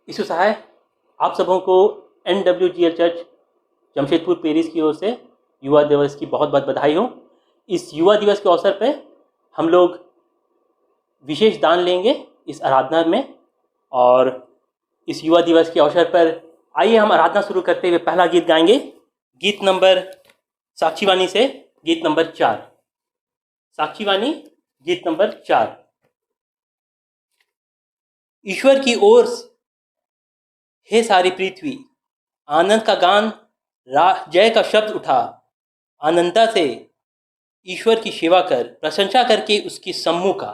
Issue सहाय, आप सबों को NWGL चर्च जमशेदपुर पेरिस की ओर से युवा दिवस की बहुत बहुत बधाई हो। इस युवा दिवस के अवसर पर हम लोग विशेष दान लेंगे इस आराधना में, और इस युवा दिवस के अवसर पर आइए हम आराधना शुरू करते हुए पहला गीत गाएंगे। गीत नंबर साक्षीवाणी से गीत नंबर 4। साक्षीवाणी गीत नंबर 4। ईश्वर की ओर हे सारी पृथ्वी, आनंद का गान, जय का शब्द उठा, आनंदता से ईश्वर की सेवा कर, प्रशंसा करके उसकी सम्मुख का।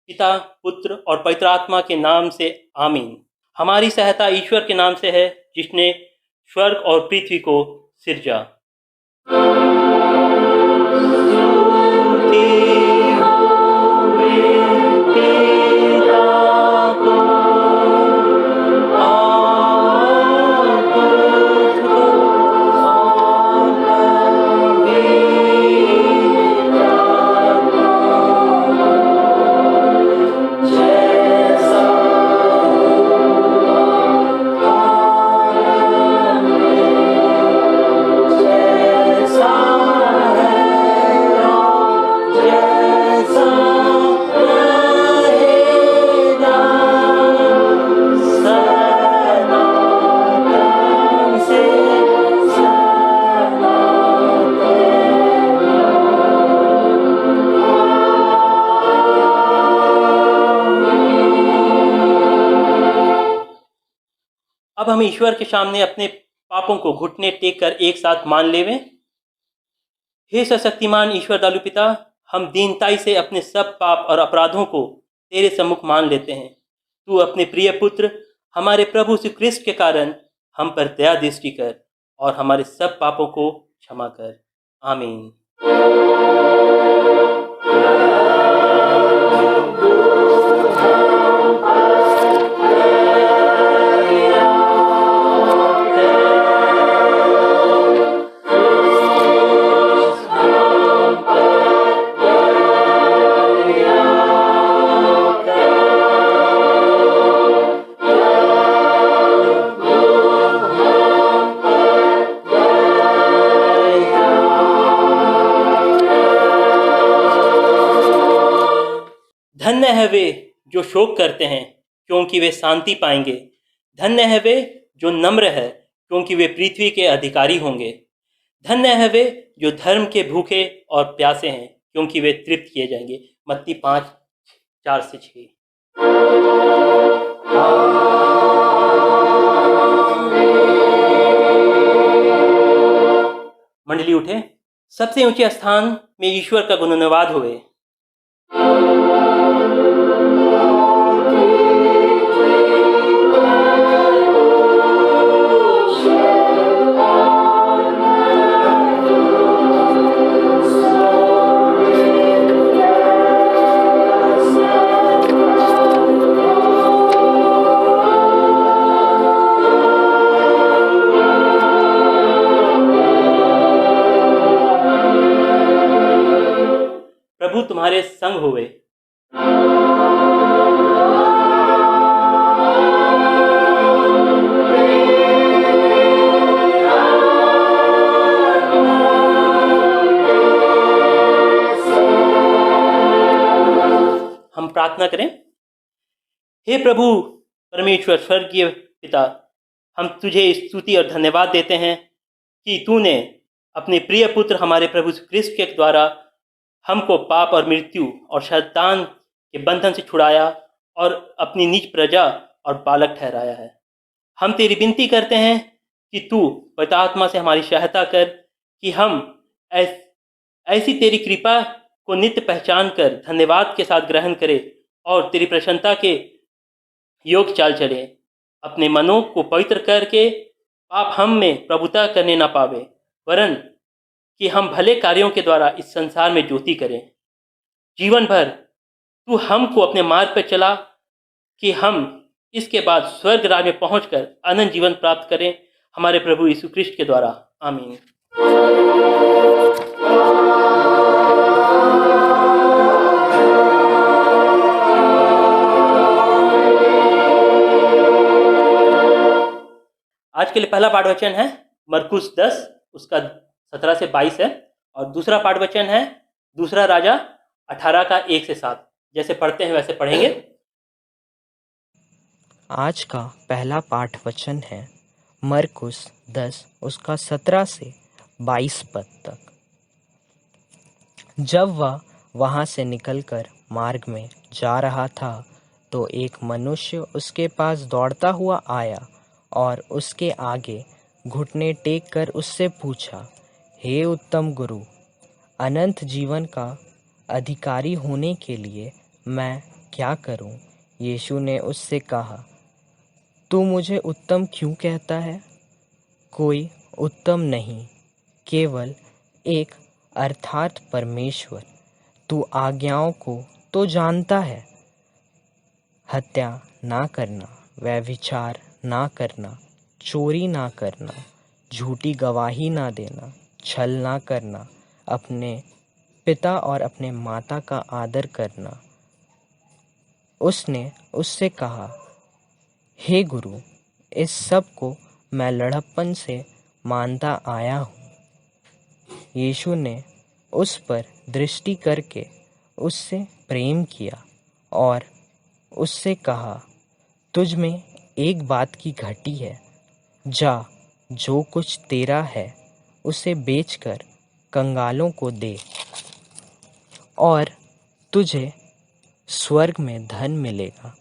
पिता, पुत्र और पवित्र आत्मा के नाम से आमीन। हमारी सहायता ईश्वर के नाम से है, जिसने स्वर्ग और पृथ्वी को सिरजा। Sa अब हम ईश्वर के सामने अपने पापों को घुटने टेक कर एक साथ मान लेवें। हे सशक्तिमान ईश्वर दयालु पिता, हम दीनताई से अपने सब पाप और अपराधों को तेरे सम्मुख मान लेते हैं। तू अपने प्रिय पुत्र हमारे प्रभु श्री कृष्ण के कारण हम पर दया दृष्टि कर और हमारे सब पापों को क्षमा कर। आमीन। धन्य है वे जो शोक करते हैं, क्योंकि वे शांति पाएंगे। धन्य है वे जो नम्र है, क्योंकि वे पृथ्वी के अधिकारी होंगे। धन्य है वे जो धर्म के भूखे और प्यासे हैं, क्योंकि वे तृप्त किए जाएंगे। मत्ती 5:4-6। मंडली उठे, सबसे ऊंचे स्थान में ईश्वर का गुणगान होवे। प्रभु तुम्हारे संग होवे। हम प्रार्थना करें। हे प्रभु परमेश्वर स्वर्गीय पिता, हम तुझे स्तुति और धन्यवाद देते हैं कि तूने अपने प्रिय पुत्र हमारे प्रभु क्रिस्त के द्वारा हमको पाप और मृत्यु और शैतान के बंधन से छुड़ाया और अपनी निज प्रजा और बालक ठहराया है। हम तेरी विनती करते हैं कि तू पवित्र आत्मा से हमारी सहायता कर कि हम ऐसी तेरी कृपा को नित्य पहचान कर धन्यवाद के साथ ग्रहण करें और तेरी प्रसन्नता के योग चाल चले। अपने मनों को पवित्र करके पाप हम में प्रभुता करने ना पावे, वरन कि हम भले कार्यों के द्वारा इस संसार में ज्योति करें। जीवन भर तू हमको अपने मार्ग पर चला कि हम इसके बाद स्वर्ग राज में पहुंचकर अनंत जीवन प्राप्त करें, हमारे प्रभु यीशु क्रिस्ट के द्वारा। आमीन। आज के लिए पहला पाठ वचन है मरकुस 10 उसका 17 से 22 है, और दूसरा पाठ वचन है दूसरा राजा 18 का 1 से 7। जैसे पढ़ते हैं वैसे पढ़ेंगे। आज का पहला पाठ वचन है मरकुस 10 उसका 17 से 22 पद तक। जब वह वहां से निकलकर मार्ग में जा रहा था तो एक मनुष्य उसके पास दौड़ता हुआ आया और उसके आगे घुटने टेक कर उससे पूछा, हे उत्तम गुरु, अनंत जीवन का अधिकारी होने के लिए मैं क्या करूं? यीशु ने उससे कहा, तू मुझे उत्तम क्यों कहता है? कोई उत्तम नहीं, केवल एक, अर्थात परमेश्वर। तू आज्ञाओं को तो जानता है, हत्या ना करना, व्यभिचार ना करना, चोरी ना करना, झूठी गवाही ना देना, छल ना करना, अपने पिता और अपने माता का आदर करना। उसने उससे कहा, हे गुरु, इस सब को मैं लड़प्पन से मानता आया हूँ। यीशु ने उस पर दृष्टि करके उससे प्रेम किया और उससे कहा, तुझ में एक बात की घटी है, जा, जो कुछ तेरा है उसे बेचकर कंगालों को दे और तुझे स्वर्ग में धन मिलेगा,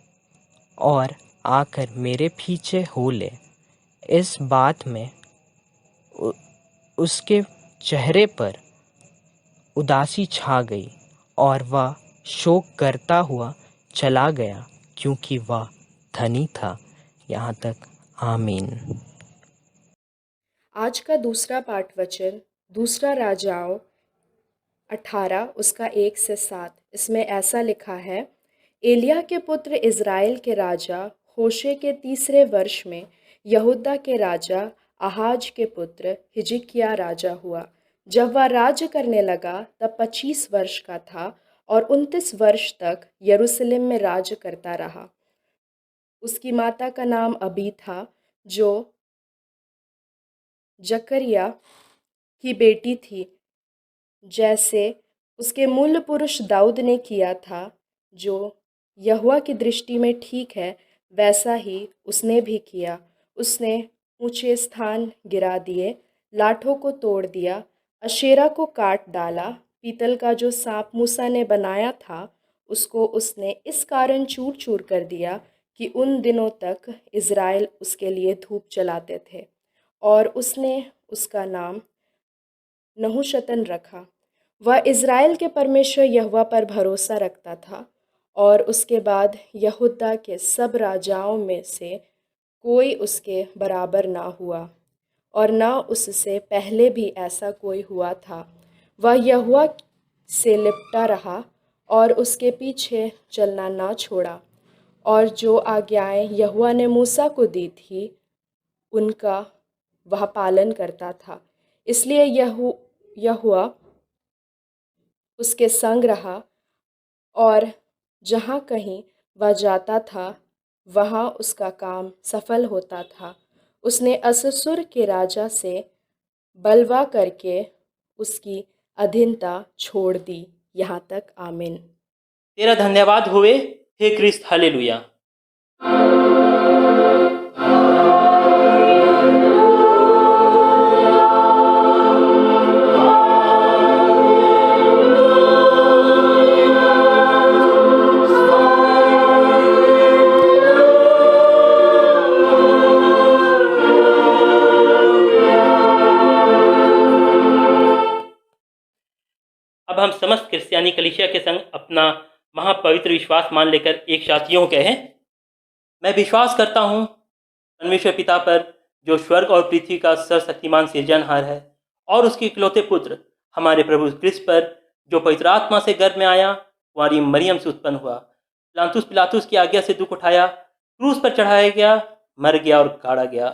और आकर मेरे पीछे हो ले। इस बात में उसके चेहरे पर उदासी छा गई और वह शोक करता हुआ चला गया, क्योंकि वह धनी था। यहाँ तक आमीन। आज का दूसरा पाठ वचन दूसरा राजाओं 18 उसका 1 से 7। इसमें ऐसा लिखा है, एलिय्याह के पुत्र इज़राइल के राजा होशे के तीसरे वर्ष में यहूदा के राजा आहाज के पुत्र हिजकिय्याह राजा हुआ। जब वह राज्य करने लगा तब 25 वर्ष का था और 29 वर्ष तक यरूशलेम में राज्य करता रहा। उसकी माता का नाम अबी था, जो जकरिया की बेटी थी। जैसे उसके मूल पुरुष दाऊद ने किया था, जो यहोवा की दृष्टि में ठीक है, वैसा ही उसने भी किया। उसने ऊंचे स्थान गिरा दिए, लाठों को तोड़ दिया, अशेरा को काट डाला। पीतल का जो सांप मूसा ने बनाया था, उसको उसने इस कारण चूर चूर कर दिया कि उन दिनों तक इज़राइल उसके लिए धूप जलाते थे। और उसने उसका नाम नहुशतन रखा। वह इज़राइल के परमेश्वर यहोवा पर भरोसा रखता था। और उसके बाद यहूदा के सब राजाओं में से कोई उसके बराबर ना हुआ, और ना उससे पहले भी ऐसा कोई हुआ था। वह यहोवा से लिपटा रहा और उसके पीछे चलना ना छोड़ा, और जो आज्ञाएं यहोवा ने मूसा को दी थी, उनका वह पालन करता था। इसलिए यहोवा उसके संग रहा, और जहाँ कहीं वह जाता था, वहाँ उसका काम सफल होता था। उसने असुर के राजा से बलवा करके उसकी अधीनता छोड़ दी। यहाँ तक आमीन। तेरा धन्यवाद हुए हे क्रिस्त, हालेलुया। अब हम समस्त क्रिस्तियानी कलीसिया के संग अपना महापवित्र विश्वास मान लेकर एक साथ यूं कहें, मैं विश्वास करता हूँ परमेश्वर पिता पर, जो स्वर्ग और पृथ्वी का सर्वशक्तिमान सृजनहार है, और उसके इकलौते पुत्र हमारे प्रभु क्रिस्त पर, जो पवित्र आत्मा से गर्भ में आया, कुंवारी मरियम से उत्पन्न हुआ, प्लांतुस पिलातुस की आज्ञा से दुख उठाया, क्रूस पर चढ़ाया गया, मर गया और गाड़ा गया,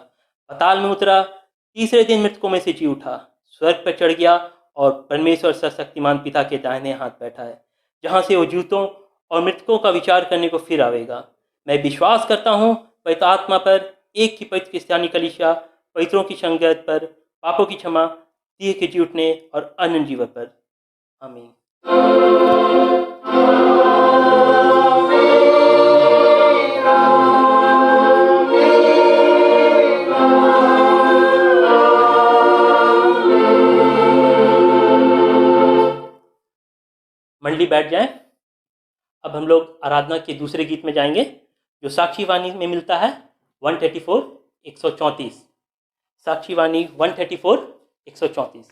पाताल में उतरा, तीसरे दिन मृतकों में से जी उठा, स्वर्ग पर चढ़ गया और परमेश्वर सर्वशक्तिमान पिता के दाहिने हाथ बैठा है, जहाँ से वो जीवितों और मृतकों का विचार करने को फिर आवेगा। मैं विश्वास करता हूँ पवित्र आत्मा पर, एक की पवित्र क्रिस्तियानी कलीसिया, पवित्रों की संगत पर, पापों की क्षमा, देह के जी उठने और अनंत जीवन पर। आमीन। मंडली बैठ जाएं। अब हम लोग आराधना के दूसरे गीत में जाएंगे, जो साक्षी वाणी में मिलता है 134 134। साक्षी वाणी 134 134।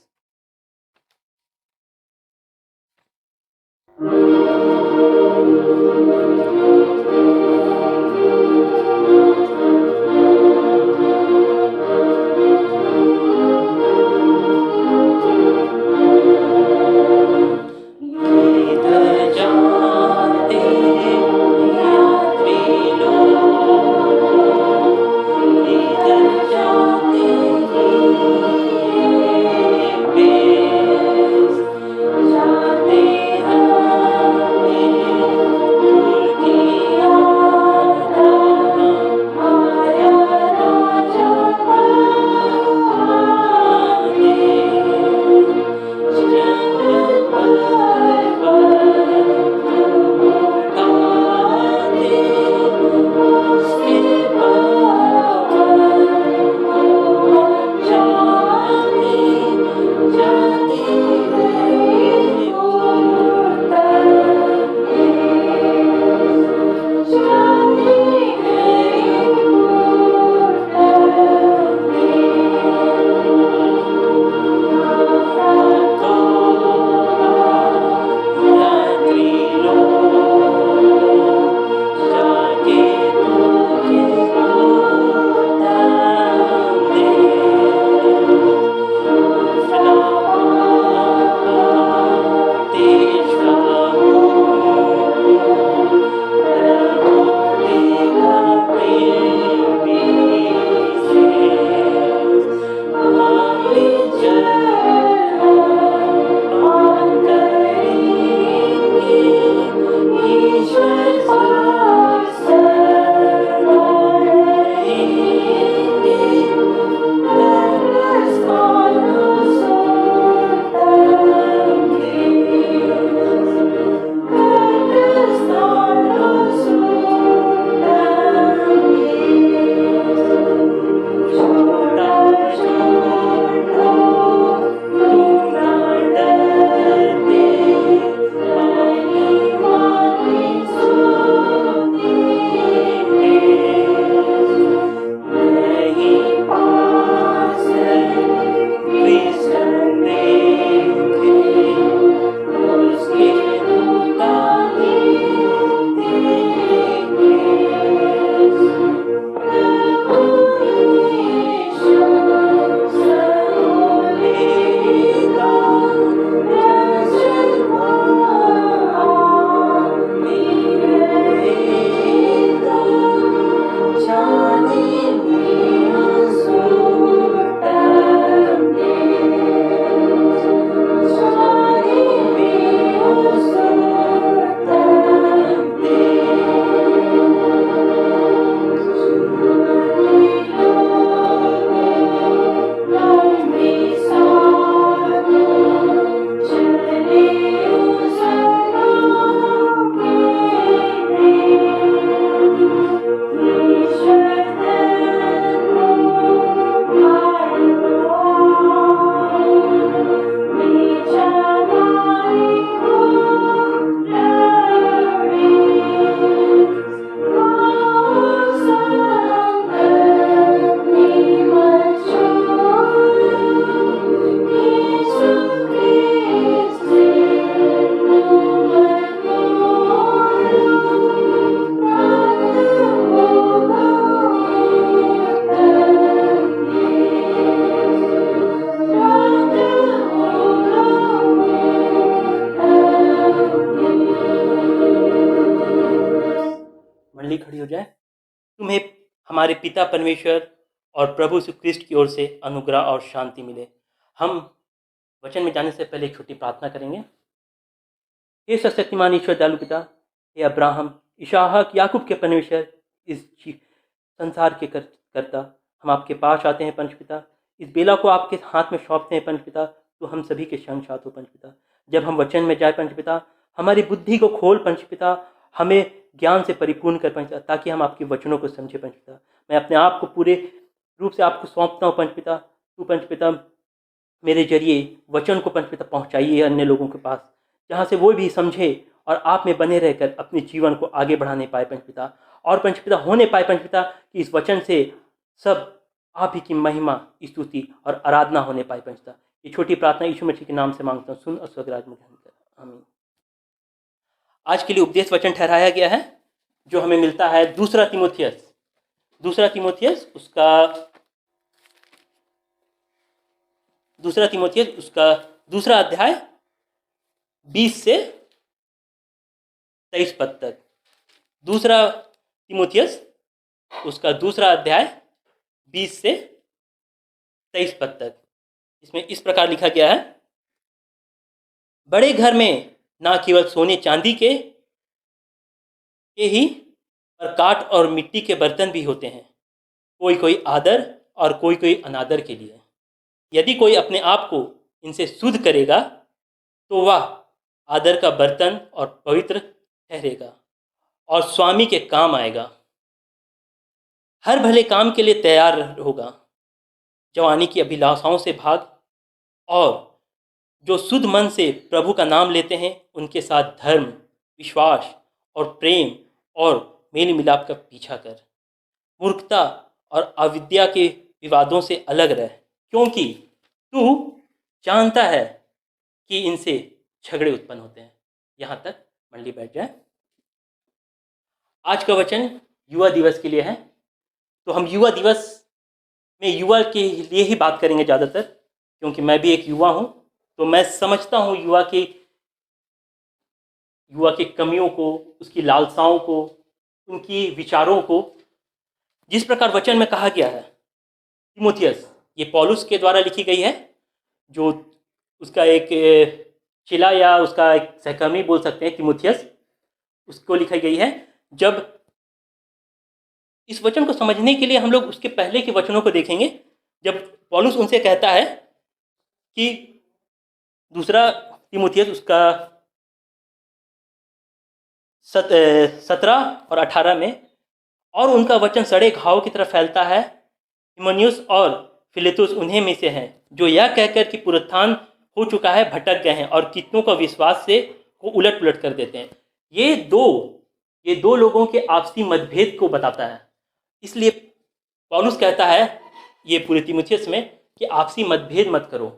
हमारे पिता परमेश्वर और प्रभु यीशु ख्रिस्ट की ओर से अनुग्रह और शांति मिले। हम वचन में जाने से पहले एक छोटी प्रार्थना करेंगे। हे सर्वशक्तिमान ईश्वर दयालु पिता, हे अब्राहम, इसहाक, याकूब के परमेश्वर, इस संसार के करता, हम आपके पास आते हैं पंचपिता। इस बेला को आपके हाथ में सौंपते हैं पंचपिता। तो हम सभी के संग साथ हो पंचपिता। जब हम वचन में जाए पंचपिता, हमारी बुद्धि को खोल पंचपिता, हमें ज्ञान से परिपूर्ण कर पंचपिता, ताकि हम आपके वचनों को समझे पंचपिता। मैं अपने आप को पूरे रूप से आपको सौंपता हूँ पंचपिता। तू पंचपिता मेरे जरिए वचन को पंचपिता पहुँचाइए अन्य लोगों के पास, जहाँ से वो भी समझे और आप में बने रहकर अपने जीवन को आगे बढ़ाने पाए पंचपिता, और पंचपिता होने पाए पंचपिता कि इस वचन से सब आप ही की महिमा, स्तुति और आराधना होने पाए पंचपिता। ये छोटी प्रार्थना यीशु मसीह के नाम से मांगता हूँ, सुन और स्वर्गराज में ग्रहण कर, आमीन। आज के लिए उपदेश वचन ठहराया गया है जो हमें मिलता है दूसरा तीमुथियुस उसका दूसरा अध्याय 20 से 23 पद तक। दूसरा तीमुथियुस उसका दूसरा अध्याय 20 से 23 पद तक। इसमें इस प्रकार लिखा गया है, बड़े घर में ना केवल सोने चांदी के ही पर काठ और मिट्टी के बर्तन भी होते हैं, कोई कोई आदर और कोई कोई अनादर के लिए। यदि कोई अपने आप को इनसे शुद्ध करेगा तो वह आदर का बर्तन और पवित्र ठहरेगा और स्वामी के काम आएगा, हर भले काम के लिए तैयार होगा। जवानी की अभिलाषाओं से भाग, और जो शुद्ध मन से प्रभु का नाम लेते हैं उनके साथ धर्म, विश्वास और प्रेम और मेल मिलाप का पीछा कर। मूर्खता और अविद्या के विवादों से अलग रह, क्योंकि तू जानता है कि इनसे झगड़े उत्पन्न होते हैं। यहाँ तक मंडली बैठ जाए। आज का वचन युवा दिवस के लिए है, तो हम युवा दिवस में युवा के लिए ही बात करेंगे ज़्यादातर, क्योंकि मैं भी एक युवा हूँ। तो मैं समझता हूँ युवा की कमियों को, उसकी लालसाओं को, उनकी विचारों को। जिस प्रकार वचन में कहा गया है, तीमुथियुस ये पौलुस के द्वारा लिखी गई है, जो उसका एक चिला या उसका एक सहकर्मी बोल सकते हैं, तीमुथियुस, उसको लिखी गई है। जब इस वचन को समझने के लिए हम लोग उसके पहले के वचनों को देखेंगे, जब पौलुस उनसे कहता है कि दूसरा तीमुथियुस उसका 17 और 18 में, और उनका वचन सड़े घाव की तरह फैलता है। हिमेनियुस और फिलेतुस उन्हीं में से हैं जो यह कहकर कि पुनरुत्थान हो चुका है भटक गए हैं और कितनों का विश्वास से को उलट पुलट कर देते हैं। ये दो लोगों के आपसी मतभेद को बताता है। इसलिए पौलुस कहता है ये पूरे तीमुथियुस में कि आपसी मतभेद मत करो।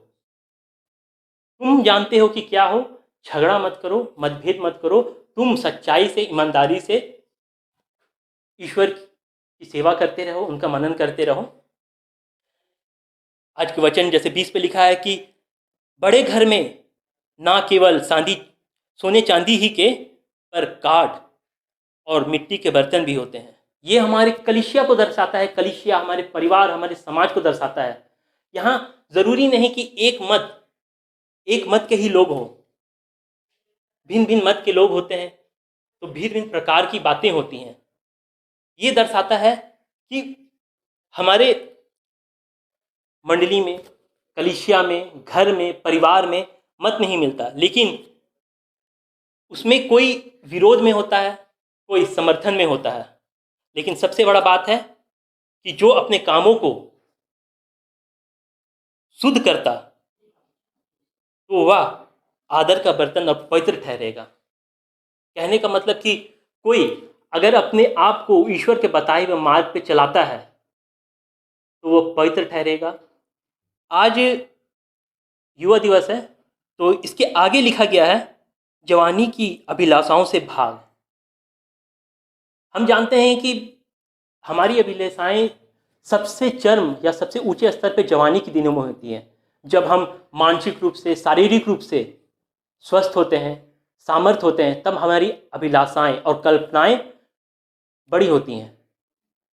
तुम जानते हो कि क्या हो, झगड़ा मत करो, मतभेद मत करो। तुम सच्चाई से, ईमानदारी से ईश्वर की सेवा करते रहो, उनका मनन करते रहो। आज के वचन जैसे 20 पे लिखा है कि बड़े घर में ना केवल सोने चांदी ही के पर काठ और मिट्टी के बर्तन भी होते हैं। ये हमारे कलीसिया को दर्शाता है। कलीसिया हमारे परिवार, हमारे समाज को दर्शाता है। यहाँ जरूरी नहीं कि एक मत के ही लोग हों, भिन्न भिन्न मत के लोग होते हैं, तो भिन्न भिन्न प्रकार की बातें होती हैं। ये दर्शाता है कि हमारे मंडली में, कलीसिया में, घर में, परिवार में मत नहीं मिलता, लेकिन उसमें कोई विरोध में होता है, कोई समर्थन में होता है। लेकिन सबसे बड़ा बात है कि जो अपने कामों को शुद्ध करता तो वह आदर का बर्तन और पवित्र ठहरेगा। कहने का मतलब कि कोई अगर अपने आप को ईश्वर के बताए हुए मार्ग पे चलाता है तो वो पवित्र ठहरेगा। आज युवा दिवस है, तो इसके आगे लिखा गया है जवानी की अभिलाषाओं से भाग। हम जानते हैं कि हमारी अभिलाषाएं सबसे चरम या सबसे ऊंचे स्तर पे जवानी के दिनों में होती हैं, जब हम मानसिक रूप से, शारीरिक रूप से स्वस्थ होते हैं, सामर्थ होते हैं। तब हमारी अभिलाषाएं और कल्पनाएं बड़ी होती हैं।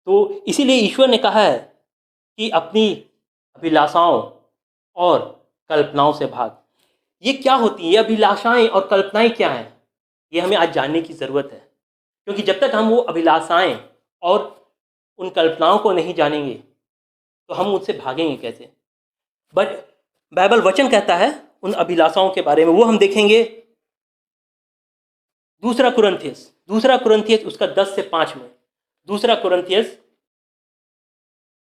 तो इसीलिए ईश्वर ने कहा है कि अपनी अभिलाषाओं और कल्पनाओं से भाग। ये क्या होती है, ये अभिलाषाएं और कल्पनाएं क्या हैं, ये हमें आज जानने की ज़रूरत है। क्योंकि जब तक हम वो अभिलाषाएं और उन कल्पनाओं को नहीं जानेंगे तो हम उनसे भागेंगे कैसे। बट बाइबल वचन कहता है उन अभिलाषाओं के बारे में, वो हम देखेंगे दूसरा कुरिन्थियस उसका 10 से 5 में, दूसरा कुरिन्थियस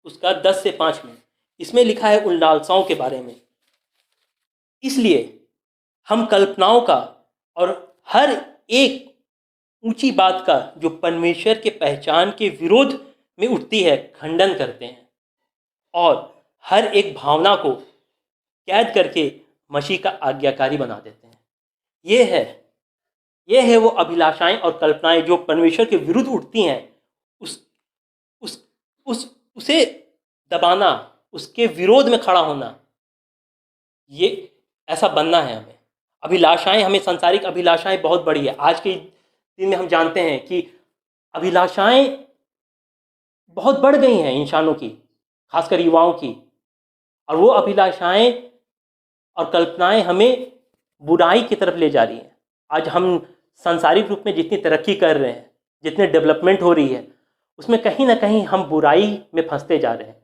उसका 10 से 5 में इसमें लिखा है उन लालसाओं के बारे में। इसलिए हम कल्पनाओं का और हर एक ऊंची बात का जो परमेश्वर के पहचान के विरोध में उठती है खंडन करते हैं और हर एक भावना को कैद करके मसीह का आज्ञाकारी बना देते हैं। ये है वो अभिलाषाएं और कल्पनाएं जो परमेश्वर के विरुद्ध उठती हैं, उसे दबाना, उसके विरोध में खड़ा होना, ये ऐसा बनना है हमें। अभिलाषाएं, हमें सांसारिक अभिलाषाएं बहुत बड़ी है। आज के दिन में हम जानते हैं कि अभिलाषाएं बहुत बढ़ गई हैं इंसानों की, खासकर युवाओं की, और वो अभिलाषाएं और कल्पनाएं हमें बुराई की तरफ ले जा रही हैं। आज हम सांसारिक रूप में जितनी तरक्की कर रहे हैं, जितने डेवलपमेंट हो रही है, उसमें कहीं ना कहीं हम बुराई में फंसते जा रहे हैं।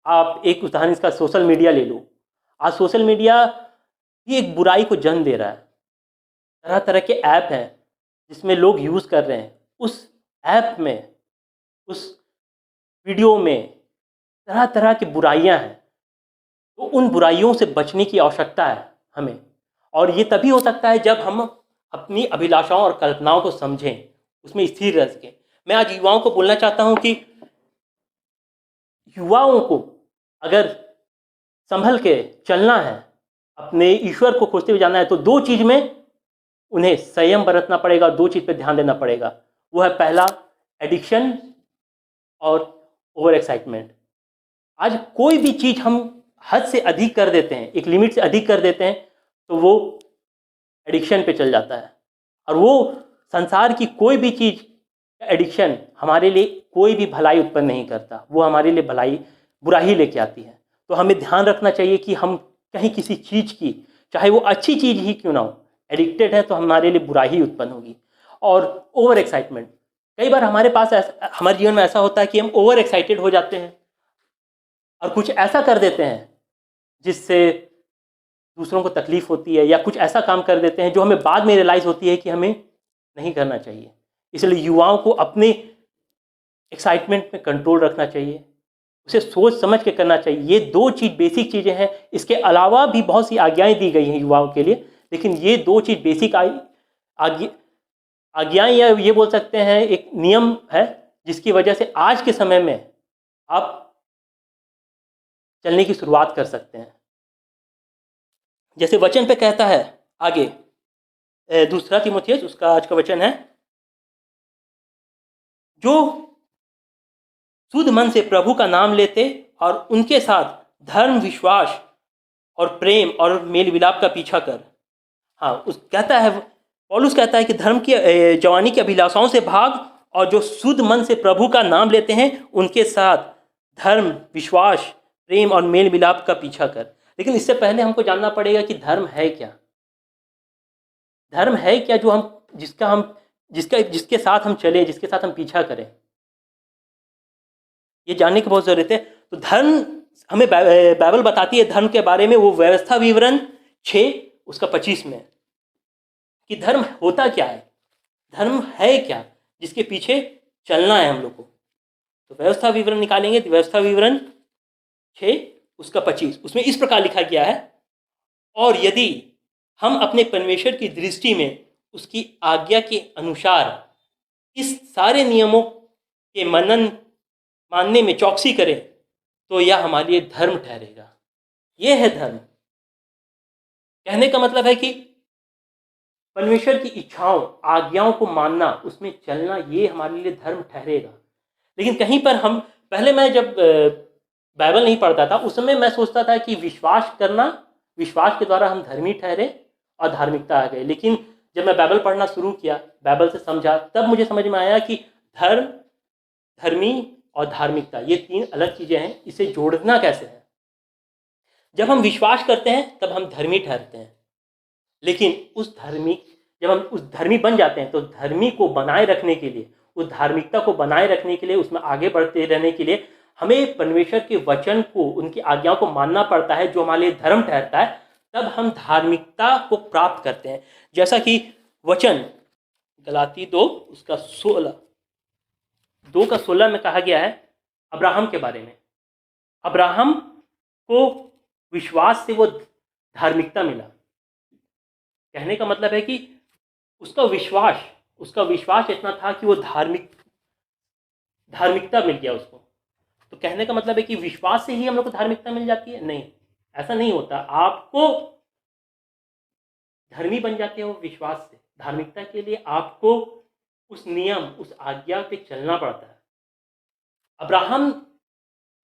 आप एक उदाहरण इसका सोशल मीडिया ले लो। आज सोशल मीडिया भी एक बुराई को जन्म दे रहा है। तरह तरह के ऐप हैं जिसमें लोग यूज़ कर रहे हैं। उस ऐप में, उस वीडियो में तरह तरह की बुराइयां हैं। तो उन बुराइयों से बचने की आवश्यकता है हमें, और ये तभी हो सकता है जब हम अपनी अभिलाषाओं और कल्पनाओं को समझें, उसमें स्थिर रह सकें। मैं आज युवाओं को बोलना चाहता हूं कि युवाओं को अगर संभल के चलना है, अपने ईश्वर को खोजते हुए जाना है, तो दो चीज़ में उन्हें संयम बरतना पड़ेगा, दो चीज़ पे ध्यान देना पड़ेगा। वो है पहला एडिक्शन और ओवर एक्साइटमेंट। आज कोई भी चीज़ हम हद से अधिक कर देते हैं, एक लिमिट से अधिक कर देते हैं, तो वो एडिक्शन पे चल जाता है। और वो संसार की कोई भी चीज़, एडिक्शन हमारे लिए कोई भी भलाई उत्पन्न नहीं करता, वो हमारे लिए बुरा ही लेके आती है। तो हमें ध्यान रखना चाहिए कि हम कहीं किसी चीज़ की, चाहे वो अच्छी चीज़ ही क्यों ना हो, एडिक्टेड है तो हमारे लिए बुराई ही उत्पन्न होगी। और ओवर एक्साइटमेंट, कई बार हमारे जीवन में ऐसा होता है कि हम ओवर एक्साइटेड हो जाते हैं और कुछ ऐसा कर देते हैं जिससे दूसरों को तकलीफ होती है, या कुछ ऐसा काम कर देते हैं जो हमें बाद में रियलाइज़ होती है कि हमें नहीं करना चाहिए। इसलिए युवाओं को अपने एक्साइटमेंट में कंट्रोल रखना चाहिए, उसे सोच समझ के करना चाहिए। ये दो चीज़ बेसिक चीज़ें हैं। इसके अलावा भी बहुत सी आज्ञाएं दी गई हैं युवाओं के लिए, लेकिन ये दो चीज़ बेसिक आज्ञाएं, या ये बोल सकते हैं एक नियम है जिसकी वजह से आज के समय में आप चलने की शुरुआत कर सकते हैं। जैसे वचन पे कहता है आगे, दूसरा तीमुथियुस उसका आज का वचन है, जो शुद्ध मन से प्रभु का नाम लेते और उनके साथ धर्म, विश्वास और प्रेम और मेल विलाप का पीछा कर। हाँ, पौलुस कहता है कि धर्म की जवानी की अभिलाषाओं से भाग, और जो शुद्ध मन से प्रभु का नाम लेते हैं उनके साथ धर्म, विश्वास, प्रेम और मेल मिलाप का पीछा कर। लेकिन इससे पहले हमको जानना पड़ेगा कि धर्म है क्या। धर्म है क्या जो जिसके साथ हम चले, जिसके साथ हम पीछा करें, ये जानने की बहुत ज़रूरत है। तो धर्म हमें बाइबल बताती है धर्म के बारे में, वो व्यवस्था विवरण 6 उसका 25 में, कि धर्म होता क्या है, धर्म है क्या जिसके पीछे चलना है हम लोग को। तो व्यवस्था विवरण निकालेंगे, तो व्यवस्था विवरण 6 उसका 25, उसमें इस प्रकार लिखा गया है, और यदि हम अपने परमेश्वर की दृष्टि में उसकी आज्ञा के अनुसार इस सारे नियमों के मानने में चौकसी करें, तो यह हमारे लिए धर्म ठहरेगा। यह है धर्म। कहने का मतलब है कि परमेश्वर की इच्छाओं, आज्ञाओं को मानना, उसमें चलना, ये हमारे लिए धर्म ठहरेगा। लेकिन कहीं पर मैं जब बाइबल नहीं पढ़ता था, उस समय मैं सोचता था कि विश्वास के द्वारा हम धर्मी ठहरे और धार्मिकता आ गई। लेकिन जब मैं बाइबल पढ़ना शुरू किया, बाइबल से समझा, तब मुझे समझ में आया कि धर्मी और धार्मिकता, ये 3 अलग चीज़ें हैं। इसे जोड़ना कैसे है? जब हम विश्वास करते हैं तब हम धर्मी ठहरते हैं, लेकिन जब हम उस धर्मी बन जाते हैं तो धर्मी को बनाए रखने के लिए, उस धार्मिकता को बनाए रखने के लिए, उसमें आगे बढ़ते रहने के लिए हमें परमेश्वर के वचन को, उनकी आज्ञाओं को मानना पड़ता है, जो हमारे लिए धर्म ठहरता है। तब हम धार्मिकता को प्राप्त करते हैं। जैसा कि वचन गलाती 2 उसका 16 में कहा गया है अब्राहम के बारे में। अब्राहम को विश्वास से वो धार्मिकता मिला। कहने का मतलब है कि उसका विश्वास इतना था कि वो धार्मिकता मिल गया उसको। तो कहने का मतलब है कि विश्वास से ही हम लोग को धार्मिकता मिल जाती है? नहीं, ऐसा नहीं होता। आपको धर्मी बन जाते हो विश्वास से। धार्मिकता के लिए आपको उस नियम, उस आज्ञा पे चलना पड़ता है। अब्राहम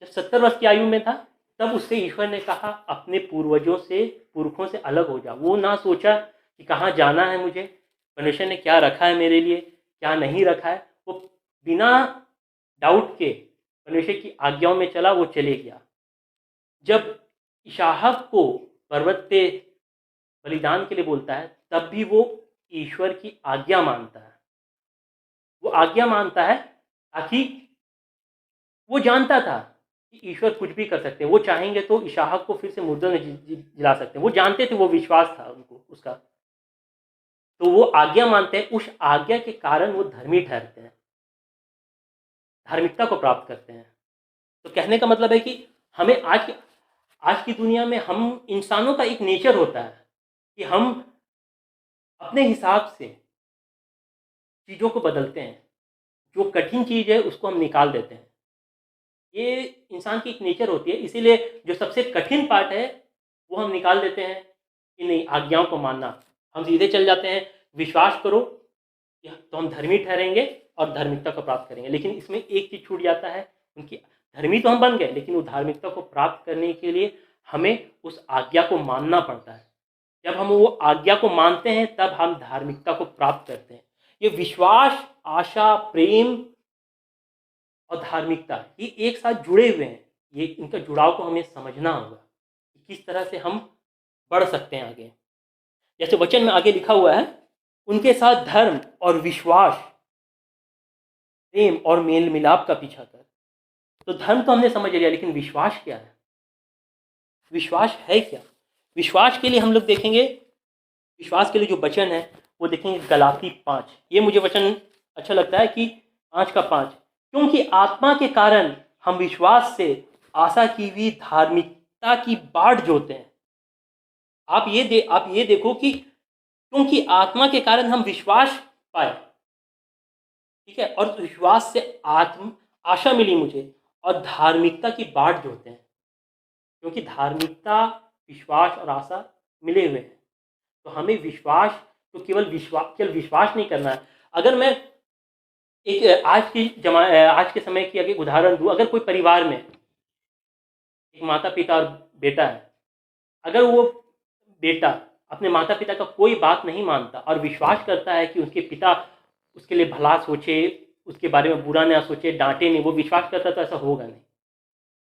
जब 70 वर्ष की आयु में था तब उससे ईश्वर ने कहा अपने पुरखों से अलग हो जा। वो ना सोचा कि कहाँ जाना है मुझे, परमेश्वर ने क्या रखा है मेरे लिए, क्या नहीं रखा है। वो बिना डाउट के परमेश्वर की आज्ञाओं में चला, वो चले गया। जब इसहाक को पर्वत पे बलिदान के लिए बोलता है तब भी वो ईश्वर की आज्ञा मानता है। वो आज्ञा मानता है ताकि वो जानता था कि ईश्वर कुछ भी कर सकते हैं। वो चाहेंगे तो इसहाक को फिर से मुर्दों में जिला सकते हैं। वो जानते थे, वो विश्वास था उनको उसका। तो वो आज्ञा मानते हैं, उस आज्ञा के कारण वो धर्मी ठहरते हैं, धार्मिकता को प्राप्त करते हैं। तो कहने का मतलब है कि हमें आज की दुनिया में हम इंसानों का एक नेचर होता है कि हम अपने हिसाब से चीज़ों को बदलते हैं। जो कठिन चीज़ है उसको हम निकाल देते हैं। ये इंसान की एक नेचर होती है। इसीलिए जो सबसे कठिन पार्ट है वो हम निकाल देते हैं कि नहीं, आज्ञाओं को मानना। हम सीधे चल जाते हैं, विश्वास करो तो हम धर्मी ठहरेंगे और धार्मिकता को प्राप्त करेंगे। लेकिन इसमें एक चीज़ छूट जाता है, उनकी धर्मी तो हम बन गए, लेकिन वो धार्मिकता को प्राप्त करने के लिए हमें उस आज्ञा को मानना पड़ता है। जब हम वो आज्ञा को मानते हैं तब हम धार्मिकता को प्राप्त करते हैं। ये विश्वास, आशा, प्रेम और धार्मिकता ये एक साथ जुड़े हुए हैं। ये इनका जुड़ाव को हमें समझना होगा कि किस तरह से हम बढ़ सकते हैं आगे। जैसे वचन में आगे लिखा हुआ है, उनके साथ धर्म और विश्वास, प्रेम और मेल मिलाप का पीछा कर। तो धर्म तो हमने समझ लिया, लेकिन विश्वास क्या है? विश्वास है क्या? विश्वास के लिए हम लोग देखेंगे, विश्वास के लिए जो वचन है वो देखेंगे गलाती 5। ये मुझे वचन अच्छा लगता है कि 5 का 5, क्योंकि आत्मा के कारण हम विश्वास से आशा की हुई धार्मिकता की बाट जोते हैं। आप ये देखो कि क्योंकि आत्मा के कारण हम विश्वास पाए, ठीक है, और विश्वास से आशा मिली मुझे, और धार्मिकता की बाट जोते हैं। क्योंकि धार्मिकता, विश्वास और आशा मिले हुए हैं। तो हमें विश्वास तो केवल विश्वास नहीं करना है। अगर मैं एक आज के समय की अगर उदाहरण दूं, अगर कोई परिवार में एक माता पिता और बेटा है, अगर वो बेटा अपने माता पिता का कोई बात नहीं मानता और विश्वास करता है कि उसके पिता उसके लिए भला सोचे, उसके बारे में बुरा ना सोचे, डांटे नहीं, वो विश्वास करता तो ऐसा होगा नहीं।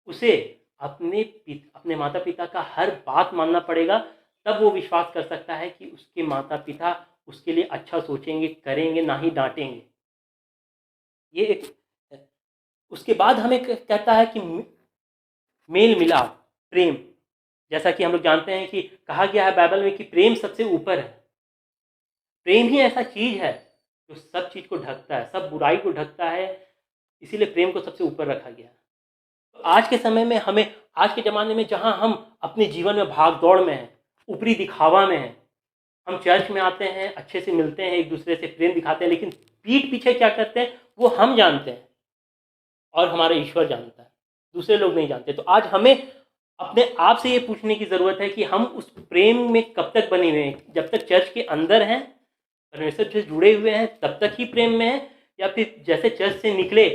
उसे अपने माता पिता का हर बात मानना पड़ेगा, तब वो विश्वास कर सकता है कि उसके माता पिता उसके लिए अच्छा सोचेंगे, करेंगे, ना ही डांटेंगे। ये एक उसके बाद हमें कहता है कि मेल मिलाप, प्रेम। जैसा कि हम लोग जानते हैं कि कहा गया है बाइबल में कि प्रेम सबसे ऊपर है। प्रेम ही ऐसा चीज है जो सब चीज को ढकता है, सब बुराई को ढकता है, इसीलिए प्रेम को सबसे ऊपर रखा गया है। तो आज के समय में हमें, आज के ज़माने में जहाँ हम अपने जीवन में भाग दौड़ में हैं, ऊपरी दिखावा में हैं, हम चर्च में आते हैं, अच्छे से मिलते हैं, एक दूसरे से प्रेम दिखाते हैं, लेकिन पीठ पीछे क्या करते हैं वो हम जानते हैं और हमारा ईश्वर जानता है, दूसरे लोग नहीं जानते। तो आज हमें अपने आप से ये पूछने की ज़रूरत है कि हम उस प्रेम में कब तक बने हुए हैं। जब तक चर्च के अंदर हैं, परमेश्वर से जुड़े हुए हैं, तब तक ही प्रेम में हैं, या फिर जैसे चर्च से निकले,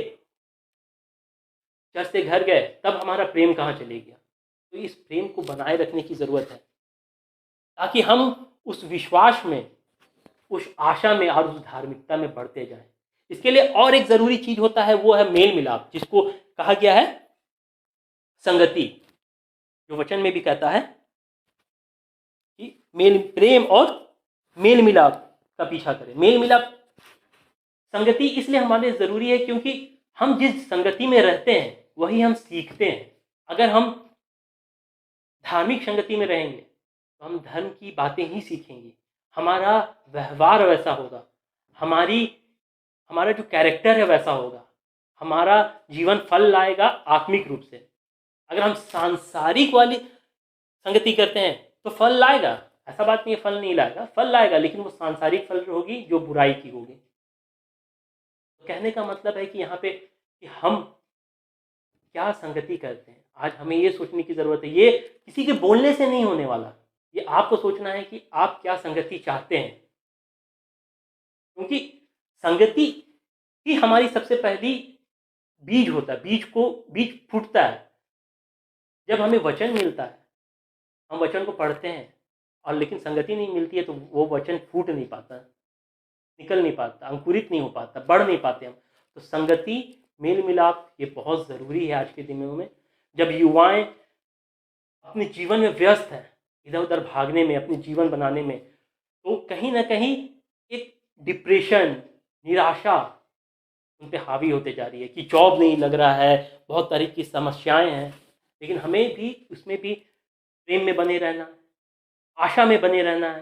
चर्च से घर गए, तब हमारा प्रेम कहाँ चले गया। तो इस प्रेम को बनाए रखने की ज़रूरत है ताकि हम उस विश्वास में, उस आशा में और उस धार्मिकता में बढ़ते जाएं। इसके लिए और एक ज़रूरी चीज़ होता है, वो है मेल मिलाप, जिसको कहा गया है संगति, जो वचन में भी कहता है कि मेल प्रेम और मेल मिलाप का पीछा करें। मेल मिलाप संगति इसलिए हमारे लिए ज़रूरी है क्योंकि हम जिस संगति में रहते हैं वही हम सीखते हैं। अगर हम धार्मिक संगति में रहेंगे तो हम धर्म की बातें ही सीखेंगे, हमारा व्यवहार वैसा होगा, हमारा जो कैरेक्टर है वैसा होगा, हमारा जीवन फल लाएगा आत्मिक रूप से। अगर हम सांसारिक वाली संगति करते हैं तो फल लाएगा, ऐसा बात नहीं है फल नहीं लाएगा, फल लाएगा, लेकिन वो सांसारिक फल होगी जो बुराई की होगी। तो कहने का मतलब है कि यहाँ पे कि हम क्या संगति करते हैं, आज हमें ये सोचने की ज़रूरत है। ये किसी के बोलने से नहीं होने वाला, ये आपको सोचना है कि आप क्या संगति चाहते हैं, क्योंकि संगति ही हमारी सबसे पहली बीज होता है। बीज फूटता है जब हमें वचन मिलता है, हम वचन को पढ़ते हैं और लेकिन संगति नहीं मिलती है तो वो वचन फूट नहीं पाता, निकल नहीं पाता, अंकुरित नहीं हो पाता, बढ़ नहीं पाते हम। तो संगति, मेल मिलाप ये बहुत ज़रूरी है आज के दिनों में, जब युवाएं अपने जीवन में व्यस्त हैं, इधर उधर भागने में, अपने जीवन बनाने में, तो कहीं ना कहीं एक डिप्रेशन, निराशा उन पे हावी होते जा रही है कि जॉब नहीं लग रहा है, बहुत तरह की समस्याएं हैं। लेकिन हमें भी उसमें भी प्रेम में बने रहना है, आशा में बने रहना है,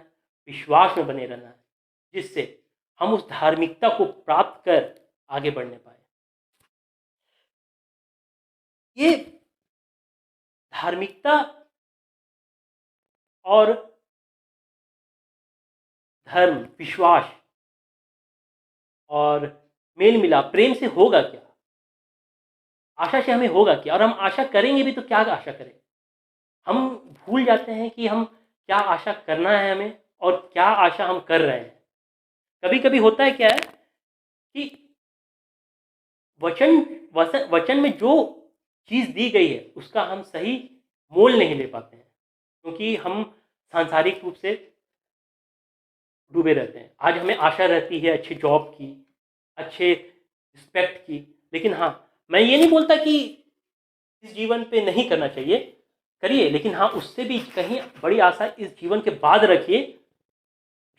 विश्वास में बने रहना है, जिससे हम उस धार्मिकता को प्राप्त कर आगे बढ़ने पाए। ये धार्मिकता और धर्म, विश्वास और मेल मिलाप प्रेम से होगा क्या, आशा से हमें होगा क्या, और हम आशा करेंगे भी तो क्या आशा करें। हम भूल जाते हैं कि हम क्या आशा करना है हमें और क्या आशा हम कर रहे हैं। कभी कभी होता है क्या है कि वचन में जो चीज़ दी गई है उसका हम सही मोल नहीं ले पाते हैं, क्योंकि हम सांसारिक रूप से डूबे रहते हैं। आज हमें आशा रहती है अच्छे जॉब की, अच्छे रिस्पेक्ट की, लेकिन हाँ, मैं ये नहीं बोलता कि इस जीवन पे नहीं करना चाहिए, करिए, लेकिन हाँ उससे भी कहीं बड़ी आशा इस जीवन के बाद रखिए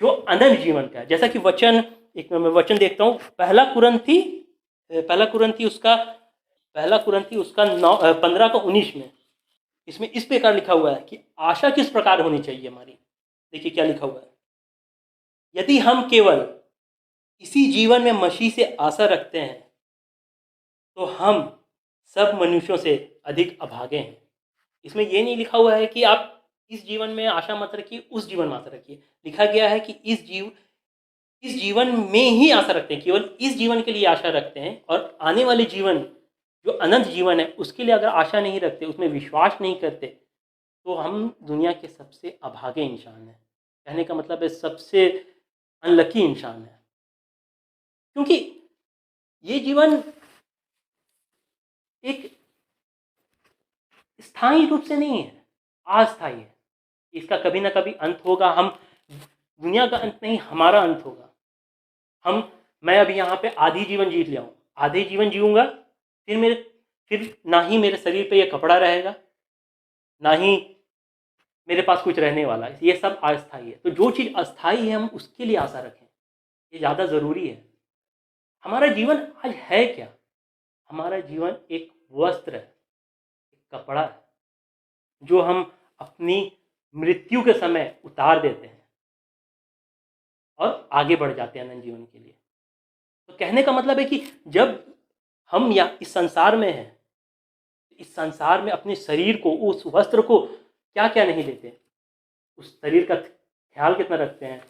जो अनंत जीवन का है। जैसा कि वचन, एक मैं वचन देखता हूँ, पहला कुरंथी उसका 15:19 में, इसमें इस प्रकार लिखा हुआ है कि आशा किस प्रकार होनी चाहिए हमारी। देखिए क्या लिखा हुआ है, यदि हम केवल इसी जीवन में मसीह से आशा रखते हैं तो हम सब मनुष्यों से अधिक अभागे हैं। इसमें ये नहीं लिखा हुआ है कि आप इस जीवन में आशा मत रखिए, उस जीवन में आशा रखिए। लिखा गया है कि इस जीवन में ही आशा रखते हैं, केवल इस जीवन के लिए आशा रखते हैं, और आने वाले जीवन जो अनंत जीवन है उसके लिए अगर आशा नहीं रखते, उसमें विश्वास नहीं करते, तो हम दुनिया के सबसे अभागे इंसान हैं। कहने का मतलब है सबसे अनलकी इंसान है, क्योंकि ये जीवन एक स्थायी रूप से नहीं है, अस्थायी है। इसका कभी ना कभी अंत होगा। हम दुनिया का अंत नहीं, हमारा अंत होगा। मैं अभी यहाँ पे आधी जीवन जीत लिया हूँ, आधे जीवन जीऊँगा, फिर ना ही मेरे शरीर पे ये कपड़ा रहेगा, ना ही मेरे पास कुछ रहने वाला है। ये सब अस्थायी है। तो जो चीज़ अस्थायी है हम उसके लिए आशा रखें, ये ज़्यादा ज़रूरी है। हमारा जीवन आज है क्या? हमारा जीवन एक वस्त्र है, एक कपड़ा है, जो हम अपनी मृत्यु के समय उतार देते हैं और आगे बढ़ जाते हैं अनंत जीवन के लिए। तो कहने का मतलब है कि जब हम या इस संसार में हैं, इस संसार में अपने शरीर को, उस वस्त्र को क्या क्या नहीं लेते, उस शरीर का ख्याल कितना रखते हैं,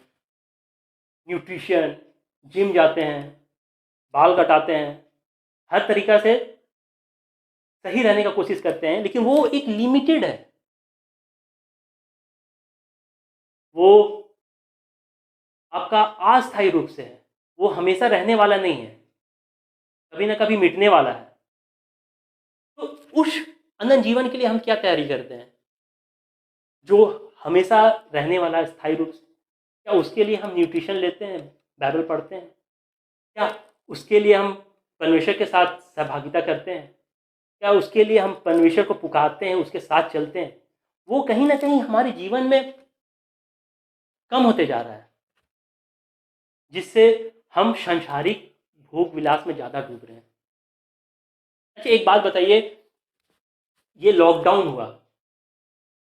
न्यूट्रिशन, जिम जाते हैं, बाल कटाते हैं, हर तरीक़ा से सही रहने का कोशिश करते हैं, लेकिन वो एक लिमिटेड है, वो आपका अस्थायी रूप से है, वो हमेशा रहने वाला नहीं है, कभी ना कभी मिटने वाला है। तो उस अनंत जीवन के लिए हम क्या तैयारी करते हैं जो हमेशा रहने वाला है स्थायी रूप से? क्या उसके लिए हम न्यूट्रिशन लेते हैं, बाइबल पढ़ते हैं? क्या उसके लिए हम परमेश्वर के साथ सहभागिता करते हैं? क्या उसके लिए हम परमेश्वर को पुकारते हैं, उसके साथ चलते हैं? वो कहीं ना कहीं हमारे जीवन में कम होते जा रहा है, जिससे हम सांसारिक भोग विलास में ज़्यादा डूब रहे हैं। अच्छा, एक बात बताइए, ये लॉकडाउन हुआ,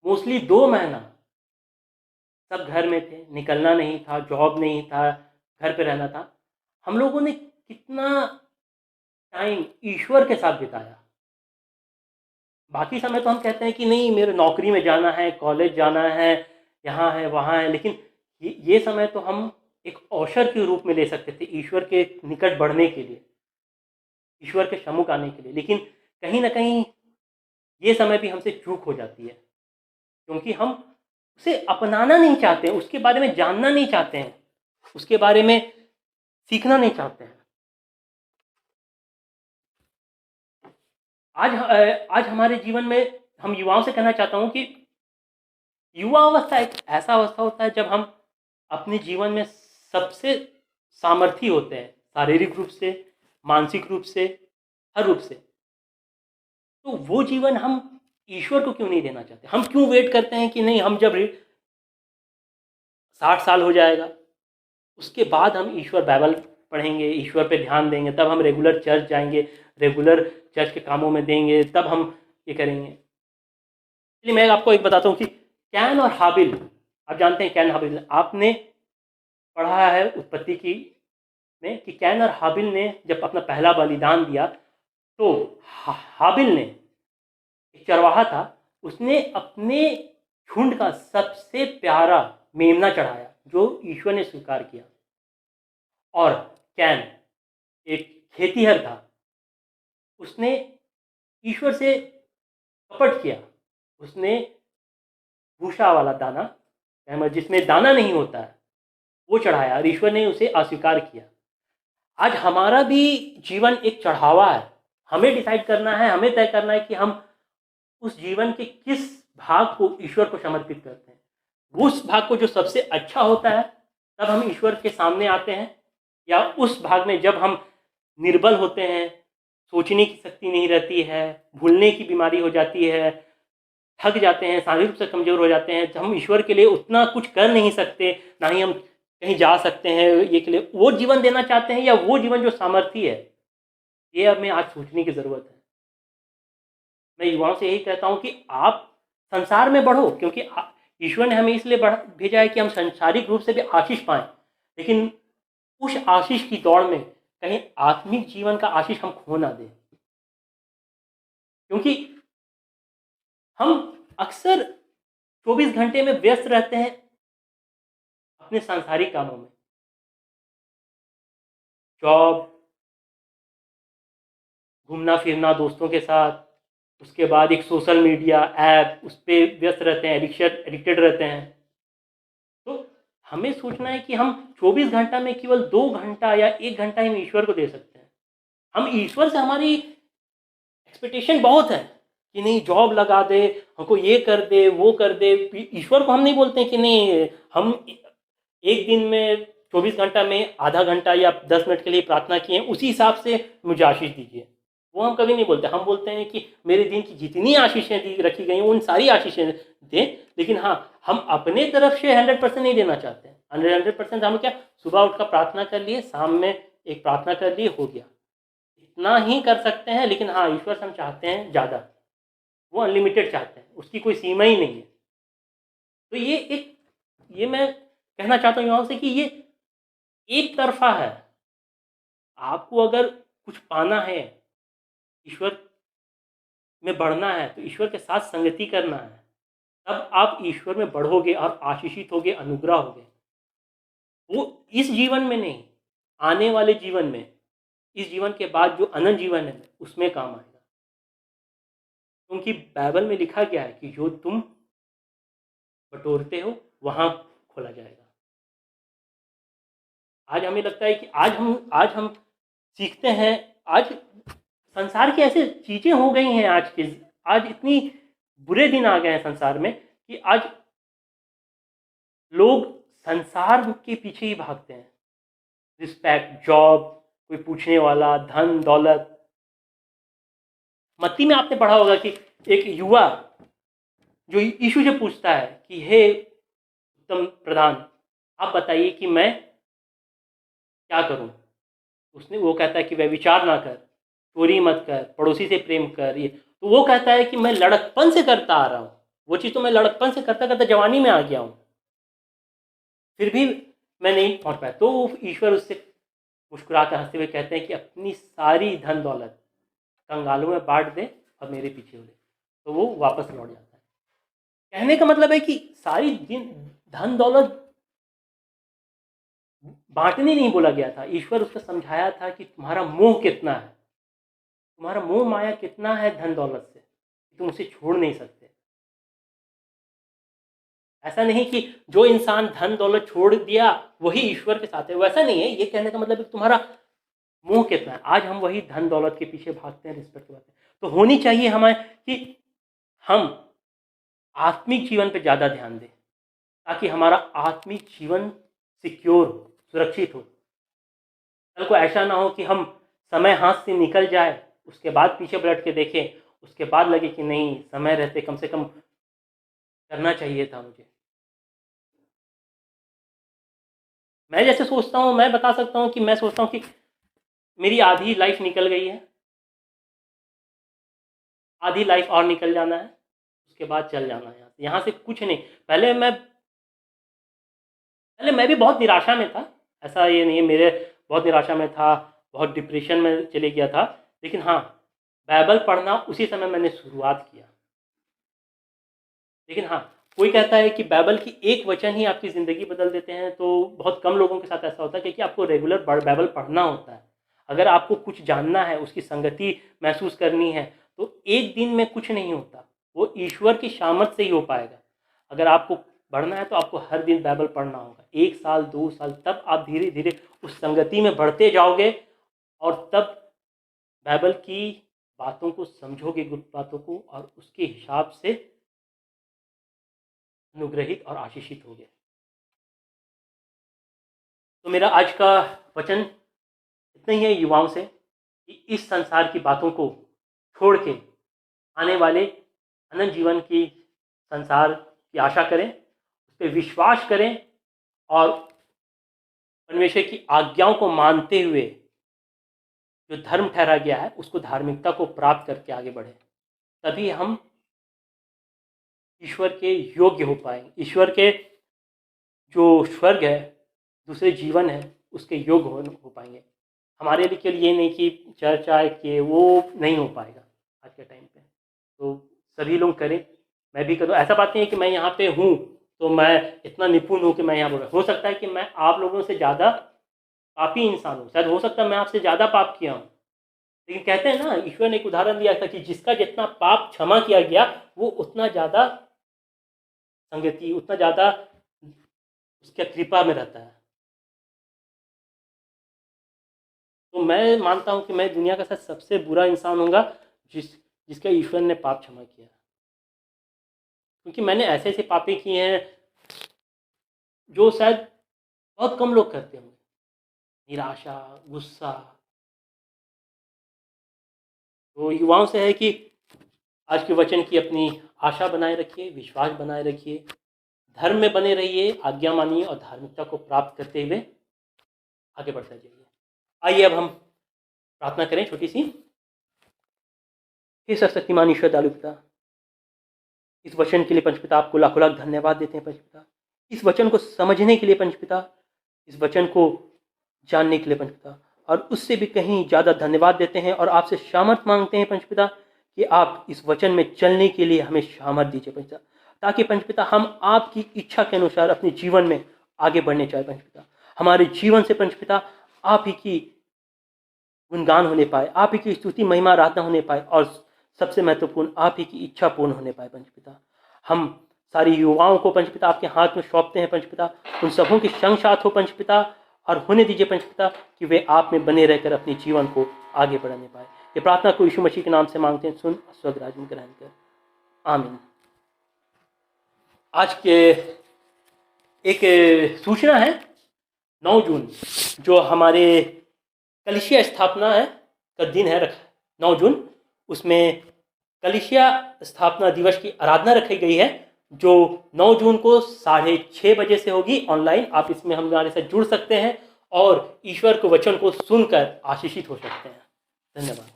मोस्टली 2 महीना सब घर में थे, निकलना नहीं था, जॉब नहीं था, घर पे रहना था। हम लोगों ने कितना टाइम ईश्वर के साथ बिताया। बाकी समय तो हम कहते हैं कि नहीं, मेरे नौकरी में जाना है, कॉलेज जाना है, यहाँ है वहाँ है, लेकिन ये समय तो हम एक अवसर के रूप में ले सकते थे ईश्वर के निकट बढ़ने के लिए, ईश्वर के सम्मुख आने के लिए। लेकिन कहीं ना कहीं ये समय भी हमसे चूक हो जाती है, क्योंकि हम उसे अपनाना नहीं चाहते हैं, उसके बारे में जानना नहीं चाहते हैं, उसके बारे में सीखना नहीं चाहते हैं। आज हमारे जीवन में हम युवाओं से कहना चाहता हूँ कि युवा अवस्था एक ऐसा अवस्था होता है जब हम अपने जीवन में सबसे सामर्थी होते हैं, शारीरिक रूप से, मानसिक रूप से, हर रूप से। तो वो जीवन हम ईश्वर को क्यों नहीं देना चाहते? हम क्यों वेट करते हैं कि नहीं, हम जब 60 साल हो जाएगा उसके बाद हम ईश्वर बाइबल पढ़ेंगे, ईश्वर पे ध्यान देंगे, तब हम रेगुलर चर्च जाएंगे, रेगुलर चर्च के कामों में देंगे, तब हम ये करेंगे। इसलिए मैं आपको एक बताता हूँ कि कैन और हाबिल, आप जानते हैं कैन हाबिल, आपने पढ़ा है उत्पत्ति की में कि कैन और हाबिल ने जब अपना पहला बलिदान दिया तो हाबिल ने, एक चरवाहा था, उसने अपने झुंड का सबसे प्यारा मेमना चढ़ाया जो ईश्वर ने स्वीकार किया। और कैन एक खेतीहर था, उसने ईश्वर से कपट किया, उसने भूसा वाला दाना, जिसमें दाना नहीं होता है, वो चढ़ाया और ईश्वर ने उसे अस्वीकार किया। आज हमारा भी जीवन एक चढ़ावा है, हमें डिसाइड करना है, हमें तय करना है कि हम उस जीवन के किस भाग को ईश्वर को समर्पित करते हैं। उस भाग को जो सबसे अच्छा होता है तब हम ईश्वर के सामने आते हैं, या उस भाग में जब हम निर्बल होते हैं, सोचने की शक्ति नहीं रहती है, भूलने की बीमारी हो जाती है, थक जाते हैं, शारीरिक रूप से कमजोर हो जाते हैं, जब हम ईश्वर के लिए उतना कुछ कर नहीं सकते, ना ही हम कहीं जा सकते हैं ये के लिए, वो जीवन देना चाहते हैं या वो जीवन जो सामर्थ्य है, ये हमें आज सोचने की ज़रूरत है। मैं युवाओं से यही कहता हूँ कि आप संसार में बढ़ो, क्योंकि ईश्वर ने हमें इसलिए भेजा है कि हम सांसारिक रूप से भी आशीष पाएं, लेकिन उस आशीष की दौड़ में कहीं आत्मिक जीवन का आशीष हम खो ना दें। क्योंकि हम अक्सर 24 घंटे में व्यस्त रहते हैं अपने सांसारिक कामों में, जॉब, घूमना फिरना दोस्तों के साथ, उसके बाद एक सोशल मीडिया ऐप, उस पर व्यस्त रहते हैं, एडिक्टेड रहते हैं। तो हमें सोचना है कि हम 24 घंटा में केवल 2 घंटा या 1 घंटा ही ईश्वर को दे सकते हैं। हम ईश्वर से, हमारी एक्सपेक्टेशन बहुत है कि नहीं जॉब लगा दे, हमको ये कर दे, वो कर दे। ईश्वर को हम नहीं बोलते कि नहीं, हम एक दिन में 24 घंटा में आधा घंटा या 10 मिनट के लिए प्रार्थना किए, उसी हिसाब से मुझे आशीष दीजिए। वो हम कभी नहीं बोलते। हम बोलते हैं कि मेरे दिन की जितनी आशीषें दी रखी गई उन सारी आशीषें दें, लेकिन हाँ, हम अपने तरफ से 100% नहीं देना चाहते हैं। 100% हम क्या, सुबह उठकर प्रार्थना कर लिए, शाम में एक प्रार्थना कर लिए, हो गया, इतना ही कर सकते हैं। लेकिन हाँ, ईश्वर से हम चाहते हैं ज़्यादा, वो अनलिमिटेड चाहते हैं, उसकी कोई सीमा ही नहीं है। तो ये मैं कहना चाहता हूँ युवाओं से कि ये एक तरफा है। आपको अगर कुछ पाना है, ईश्वर में बढ़ना है, तो ईश्वर के साथ संगति करना है, तब आप ईश्वर में बढ़ोगे और आशीषित होगे, अनुग्रह होगे। वो इस जीवन में नहीं, आने वाले जीवन में, इस जीवन के बाद जो अनंत जीवन है उसमें काम आएगा। क्योंकि बाइबल में लिखा गया है कि जो तुम बटोरते हो वहां खोला जाएगा। आज हमें लगता है कि आज हम सीखते हैं। आज संसार की ऐसी चीजें हो गई हैं, आज इतनी बुरे दिन आ गए हैं संसार में कि आज लोग संसार के पीछे ही भागते हैं। रिस्पेक्ट, जॉब, कोई पूछने वाला, धन दौलत। मत्ती में आपने पढ़ा होगा कि एक युवा जो यीशु से पूछता है कि हे उत्तम प्रधान, आप बताइए कि मैं क्या करूं। वो कहता है कि वह विचार ना कर, चोरी मत कर, पड़ोसी से प्रेम कर। ये तो वो कहता है कि मैं लड़कपन से करता आ रहा हूं, वो चीज़ तो मैं लड़कपन से करता करता जवानी में आ गया हूं, फिर भी मैं नहीं पहुंच पाया। तो ईश्वर उससे मुस्कुराकर हंसते हुए कहते हैं कि अपनी सारी धन दौलत कंगालों में बांट दे और मेरे पीछे हो ले। तो वो वापस लौट जाता है। कहने का मतलब है कि सारी धन दौलत बांटने नहीं बोला गया था, ईश्वर उसको समझाया था कि तुम्हारा मोह कितना है, तुम्हारा मोह माया कितना है धन दौलत से, तुम उसे छोड़ नहीं सकते। ऐसा नहीं कि जो इंसान धन दौलत छोड़ दिया वही ईश्वर के साथ है, वैसा नहीं है। ये कहने का मतलब है कि तुम्हारा मोह कितना है। आज हम वही धन दौलत के पीछे भागते हैं, रिस्पेक्ट करते हैं। तो होनी चाहिए हमें कि हम आत्मिक जीवन पे ज़्यादा ध्यान दें, ताकि हमारा आत्मिक जीवन सिक्योर हो, सुरक्षित हो। कल को ऐसा ना हो कि हम समय हाथ से निकल जाए, उसके बाद पीछे पलट के देखें, उसके बाद लगे कि नहीं, समय रहते कम से कम करना चाहिए था मुझे। मैं जैसे सोचता हूँ, मैं बता सकता हूँ कि मैं सोचता हूँ कि मेरी आधी लाइफ निकल गई है, आधी लाइफ और निकल जाना है, उसके बाद चल जाना है यहाँ से कुछ नहीं। पहले मैं भी बहुत निराशा में था, ऐसा ये नहीं है, मेरे बहुत निराशा में था, बहुत डिप्रेशन में चले गया था। लेकिन हाँ, बाइबल पढ़ना उसी समय मैंने शुरुआत किया। लेकिन हाँ, कोई कहता है कि बाइबल की एक वचन ही आपकी ज़िंदगी बदल देते हैं, तो बहुत कम लोगों के साथ ऐसा होता है, क्योंकि आपको रेगुलर बाइबल पढ़ना होता है। अगर आपको कुछ जानना है, उसकी संगति महसूस करनी है, तो एक दिन में कुछ नहीं होता, वो ईश्वर की सामर्थ से ही हो पाएगा। अगर आपको बढ़ना है तो आपको हर दिन बाइबल पढ़ना होगा, 1 साल 2 साल, तब आप धीरे धीरे उस संगति में बढ़ते जाओगे, और तब बाइबल की बातों को समझोगे, गुप्त बातों को, और उसके हिसाब से अनुग्रहित और आशीषित हो गए। तो मेरा आज का वचन इतना ही है युवाओं से कि इस संसार की बातों को छोड़ के आने वाले अनंत जीवन की संसार की आशा करें, उस पर विश्वास करें, और परमेश्वर की आज्ञाओं को मानते हुए जो धर्म ठहरा गया है उसको, धार्मिकता को प्राप्त करके आगे बढ़े। तभी हम ईश्वर के योग्य हो पाएंगे, ईश्वर के जो स्वर्ग है, दूसरे जीवन है, उसके योग्य हो पाएंगे। हमारे लिए केवल ये नहीं कि चर्च आए कि वो नहीं हो पाएगा आज के टाइम पे। तो सभी लोग करें, मैं भी करूँ। ऐसा बात नहीं है कि मैं यहाँ पे हूँ तो मैं इतना निपुण हूँ कि मैं यहाँ बोल रहा हूँ। हो सकता है कि मैं आप लोगों से ज़्यादा पापी इंसान हूँ, शायद हो सकता है मैं आपसे ज़्यादा पाप किया हूँ। लेकिन कहते हैं ना, ईश्वर ने एक उदाहरण दिया था कि जिसका जितना पाप क्षमा किया गया, वो उतना ज़्यादा संगति, उतना ज़्यादा उसके कृपा में रहता है। तो मैं मानता हूँ कि मैं दुनिया का शायद सबसे बुरा इंसान होगा जिसका ईश्वर ने पाप क्षमा किया, क्योंकि मैंने ऐसे ऐसे पापे किए हैं जो शायद बहुत कम लोग करते होंगे। निराशा, गुस्सा। तो युवाओं से है कि आज के वचन की अपनी आशा बनाए रखिए, विश्वास बनाए रखिए, धर्म में बने रहिए, आज्ञा मानिए, और धार्मिकता को प्राप्त करते हुए आगे बढ़ते जाइए। आइए अब हम प्रार्थना करें छोटी सी। हे सर्वशक्तिमान ईश्वर दयालु पिता, इस वचन के लिए पंचपिता आपको लाखों लाख धन्यवाद देते हैं पंचपिता। इस वचन को समझने के लिए पंचपिता, इस वचन को जानने के लिए पंचपिता, और उससे भी कहीं ज़्यादा धन्यवाद देते हैं और आपसे सामर्थ मांगते हैं पंचपिता कि आप इस वचन में चलने के लिए हमें सामर्थ दीजिए पंचपिता, ताकि पंचपिता हम आपकी इच्छा के अनुसार अपने जीवन में आगे बढ़ने चाहे पंचपिता। हमारे जीवन से पंचपिता आप ही की गुणगान होने पाए, आप ही की स्तुति महिमा आराधना होने पाए, और सबसे महत्वपूर्ण आप ही की इच्छा पूर्ण होने पाए पंचपिता। हम सारी युवाओं को पंचपिता आपके हाथ में सौंपते हैं पंचपिता, उन सबों की संग साथ हो पंचपिता, और होने दीजिए पंचपिता कि वे आप में बने रहकर अपने जीवन को आगे बढ़ाने पाए। ये प्रार्थना को यीशु मसीह के नाम से मांगते हैं, सुन स्वर्ग राज्य में ग्रहण कर, आमीन। आज के एक सूचना है, 9 जून जो हमारे कलीसिया स्थापना है का दिन है 9 जून। उसमें कलीसिया स्थापना दिवस की आराधना रखी गई है जो 9 जून को 6:30 बजे से होगी ऑनलाइन। आप इसमें हमारे साथ जुड़ सकते हैं और ईश्वर के वचन को सुनकर आशीषित हो सकते हैं। धन्यवाद।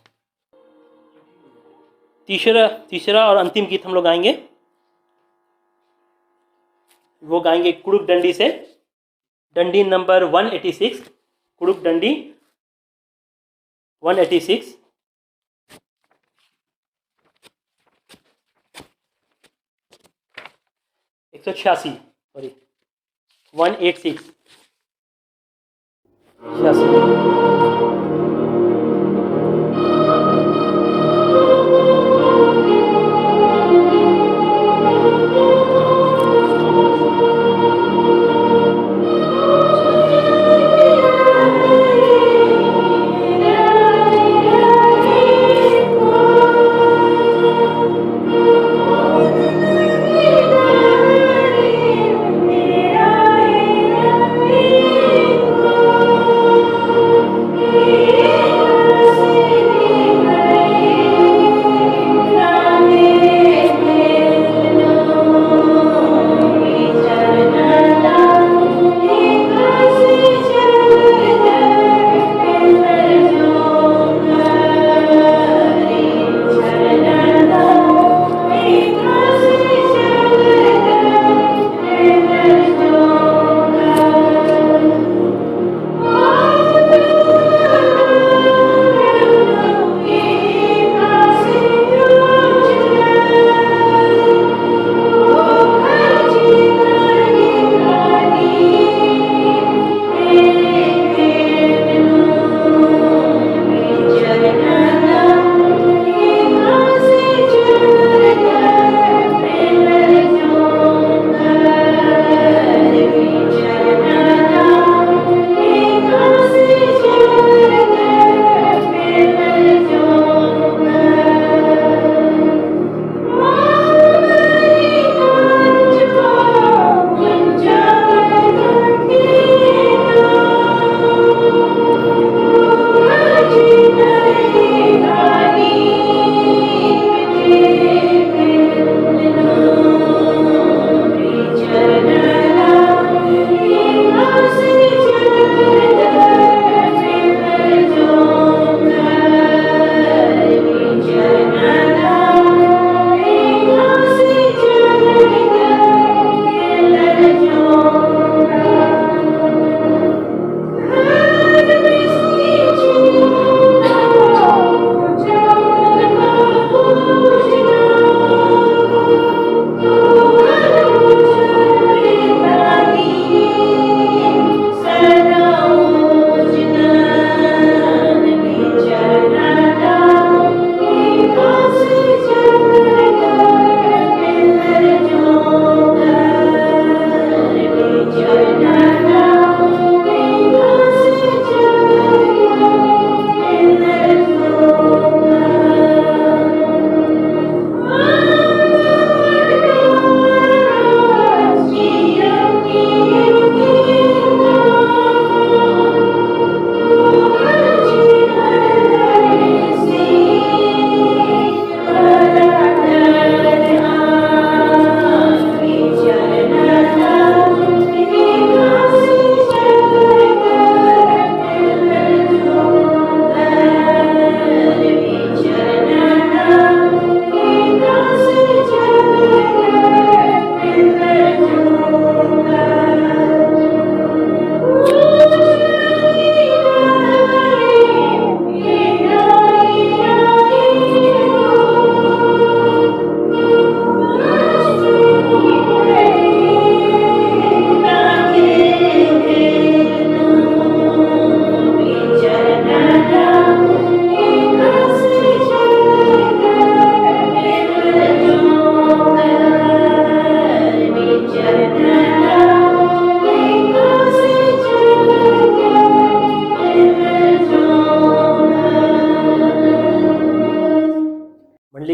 तीसरा और अंतिम गीत हम लोग गाएंगे। वो गाएंगे कुड़ुक डंडी से, डंडी नंबर 186, कुड़ुक डंडी 186। एक सौ 86 सॉरी 186 86।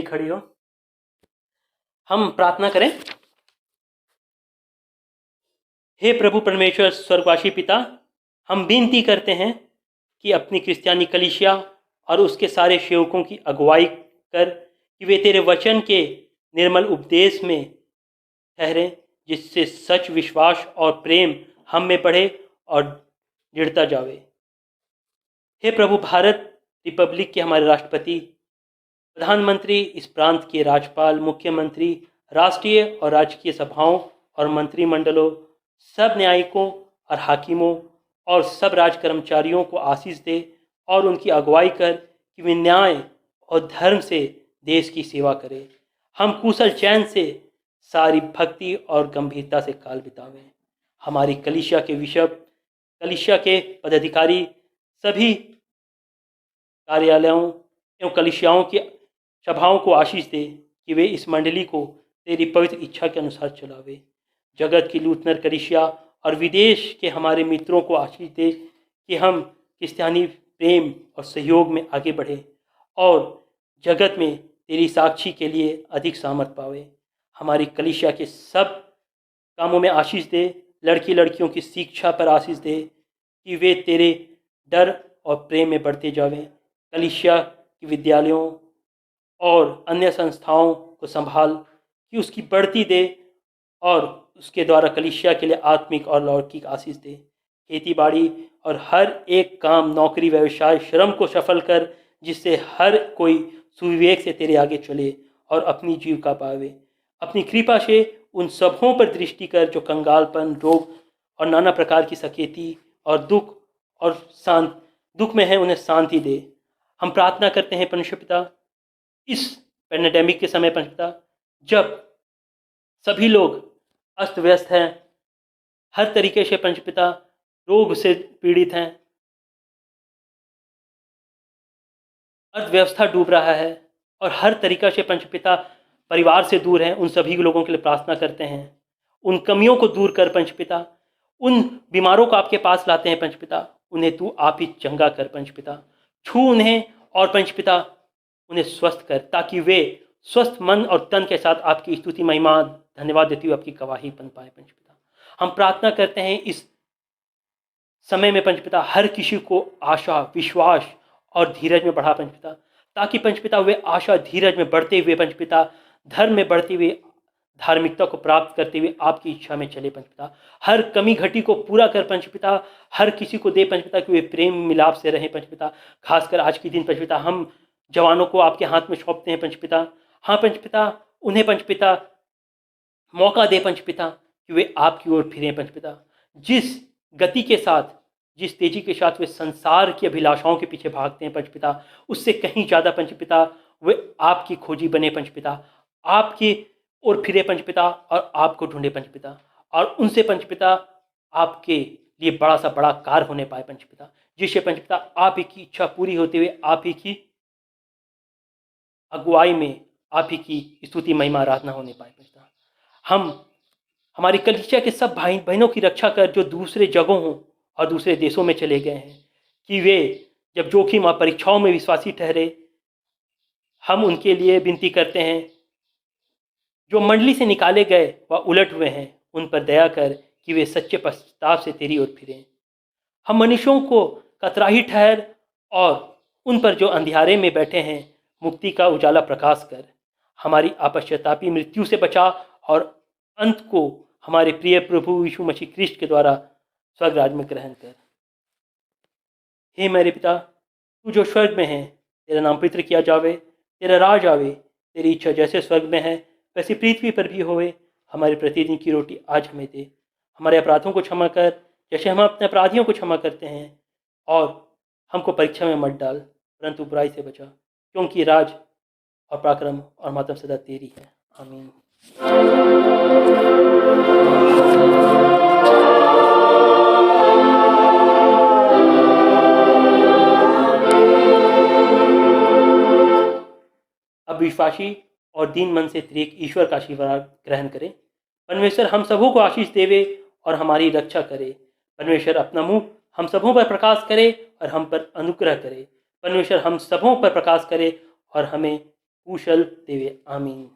खड़ी हो। हम प्रार्थना करें। हे प्रभु परमेश्वर स्वर्गवासी पिता, हम विनती करते हैं कि अपनी क्रिस्तियानी कलीसिया और उसके सारे सेवकों की अगुवाई कर कि वे तेरे वचन के निर्मल उपदेश में ठहरें, जिससे सच, विश्वास और प्रेम हम में बढ़े और दृढ़ता जावे। हे प्रभु, भारत रिपब्लिक के हमारे राष्ट्रपति, प्रधानमंत्री, इस प्रांत के राज्यपाल, मुख्यमंत्री, राष्ट्रीय और राजकीय सभाओं और मंत्रिमंडलों, सब न्यायिकों और हाकिमों और सब राज कर्मचारियों को आशीष दे और उनकी अगुवाई कर कि वे न्याय और धर्म से देश की सेवा करें। हम कुशल चैन से सारी भक्ति और गंभीरता से काल बितावें। हमारी कलीसिया के बिशप, कलीसिया के पदाधिकारी, सभी कार्यालयों एवं कलीसियाओं की सभाओं को आशीष दे कि वे इस मंडली को तेरी पवित्र इच्छा के अनुसार चलावे। जगत की लूथनर कलीसिया और विदेश के हमारे मित्रों को आशीष दे कि हम क्रिस्तियानी प्रेम और सहयोग में आगे बढ़े और जगत में तेरी साक्षी के लिए अधिक सामर्थ पावे। हमारी कलीसिया के सब कामों में आशीष दे। लड़की लड़कियों की शिक्षा पर आशीष दे कि वे तेरे डर और प्रेम में बढ़ते जावें। कलीसिया के विद्यालयों और अन्य संस्थाओं को संभाल कि उसकी बढ़ती दे और उसके द्वारा कलीसिया के लिए आत्मिक और लौकिक आशीष दे। खेती बाड़ी और हर एक काम, नौकरी, व्यवसाय, श्रम को सफल कर, जिससे हर कोई सुविवेक से तेरे आगे चले और अपनी जीविका पावे। अपनी कृपा से उन सबों पर दृष्टि कर जो कंगालपन, रोग और नाना प्रकार की सकेती और दुख में है, उन्हें शांति दे। हम प्रार्थना करते हैं परमेश्वर पिता, इस पैंडेमिक के समय परमेश्वर पिता, जब सभी लोग अस्त व्यस्त हैं, हर तरीके से परमेश्वर पिता रोग से पीड़ित हैं, अर्थव्यवस्था डूब रहा है और हर तरीका से परमेश्वर पिता परिवार से दूर हैं, उन सभी लोगों के लिए प्रार्थना करते हैं। उन कमियों को दूर कर परमेश्वर पिता, उन बीमारों को आपके पास लाते हैं परमेश्वर पिता, उन्हें तू आप ही चंगा कर परमेश्वर पिता। छू उन्हें और परमेश्वर पिता उन्हें स्वस्थ कर, ताकि वे स्वस्थ मन और तन के साथ आपकी स्तुति, महिमा, धन्यवाद देती हुई आपकी गवाही बन पाए परमेश्वर पिता। हम प्रार्थना करते हैं इस समय में परमेश्वर पिता, हर किसी को आशा, विश्वास और धीरज में बढ़ा परमेश्वर पिता, ताकि परमेश्वर पिता वे आशा, धीरज में बढ़ते हुए परमेश्वर पिता, धर्म में बढ़ते हुए, धार्मिकता को प्राप्त करते हुए आपकी इच्छा में चले परमेश्वर पिता। हर कमी घटी को पूरा कर परमेश्वर पिता, हर किसी को दे परमेश्वर पिता कि वे प्रेम मिलाप से रहें परमेश्वर पिता। खासकर आज के दिन परमेश्वर पिता, हम जवानों को आपके हाथ में सौंपते हैं परमेश्वर पिता। हाँ परमेश्वर पिता, उन्हें परमेश्वर पिता मौका दे परमेश्वर पिता कि वे आपकी ओर फिरें परमेश्वर पिता। जिस गति के साथ, जिस तेजी के साथ वे संसार की अभिलाषाओं के पीछे भागते हैं परमेश्वर पिता, उससे कहीं ज़्यादा परमेश्वर पिता वे आपकी खोजी बने परमेश्वर पिता, आपकी ओर फिरे परमेश्वर पिता और आपको ढूंढे परमेश्वर पिता, और उनसे परमेश्वर पिता आपके लिए बड़ा सा बड़ा कार्य होने पाए परमेश्वर पिता, जिससे परमेश्वर पिता आप ही की इच्छा पूरी होते हुए आप ही की अगुवाई में आप ही की स्तुति, महिमा, आराधना होने पाए परमेश्वर पिता। हम हमारी कलीसिया के सब भाई बहनों की रक्षा कर जो दूसरे जगहों और दूसरे देशों में चले गए हैं, कि वे जब जोखिम और परीक्षाओं में विश्वासी ठहरे। हम उनके लिए विनती करते हैं, जो मंडली से निकाले गए व उलट हुए हैं, उन पर दया कर कि वे सच्चे पश्चाताप से तेरी ओर फिरें। हम मनुष्यों को कतराही ठहर और उन पर जो अंधियारे में बैठे हैं मुक्ति का उजाला प्रकाश कर। हमारी अपश्चातापी मृत्यु से बचा और अंत को हमारे प्रिय प्रभु यीशु मसीह क्रिस्ट के द्वारा स्वर्ग राज्य में ग्रहण कर। हे मेरे पिता, तू जो स्वर्ग में है, तेरा नाम पवित्र किया जावे, तेरा राज आवे, तेरी इच्छा जैसे स्वर्ग में है वैसे पृथ्वी पर भी होवे। हमारे प्रतिदिन की रोटी आज हमें दे। हमारे अपराधों को क्षमा कर जैसे हम अपने अपराधियों को क्षमा करते हैं, और हमको परीक्षा में मत डाल परंतु बुराई से बचा, क्योंकि राज और पराक्रम और महत्व सदा तेरी है। आमीन। अब विश्वासी और दीन मन से त्रिएक ईश्वर का आशीर्वाद ग्रहण करें। परमेश्वर हम सबों को आशीष देवे और हमारी रक्षा करे। परमेश्वर अपना मुंह हम सबों पर प्रकाश करे और हम पर अनुग्रह करे। परमेश्वर हम सबों पर प्रकाश करे और हमें कुशल देवे। आमीन।